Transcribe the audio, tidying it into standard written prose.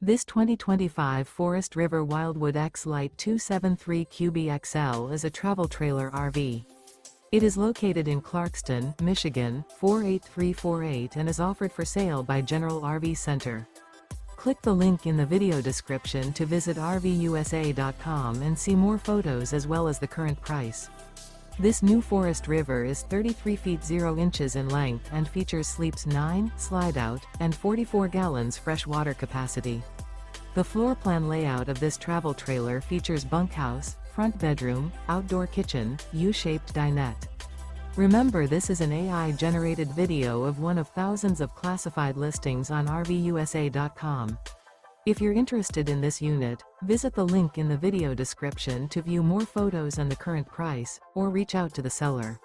This 2025 Forest River Wildwood X-Lite 273 QBXL is a travel trailer RV. It is located in Clarkston, Michigan, 48348 and is offered for sale by General RV Center. Click the link in the video description to visit RVUSA.com and see more photos as well as the current price. This new Forest River is 33 feet 0 inches in length and features sleeps 9, Slideout, and 44 gallons fresh water capacity. The floor plan layout of this travel trailer features bunkhouse, front bedroom, outdoor kitchen, U-shaped dinette. Remember, this is an AI-generated video of one of thousands of classified listings on RVUSA.com. If you're interested in this unit, visit the link in the video description to view more photos and the current price, or reach out to the seller.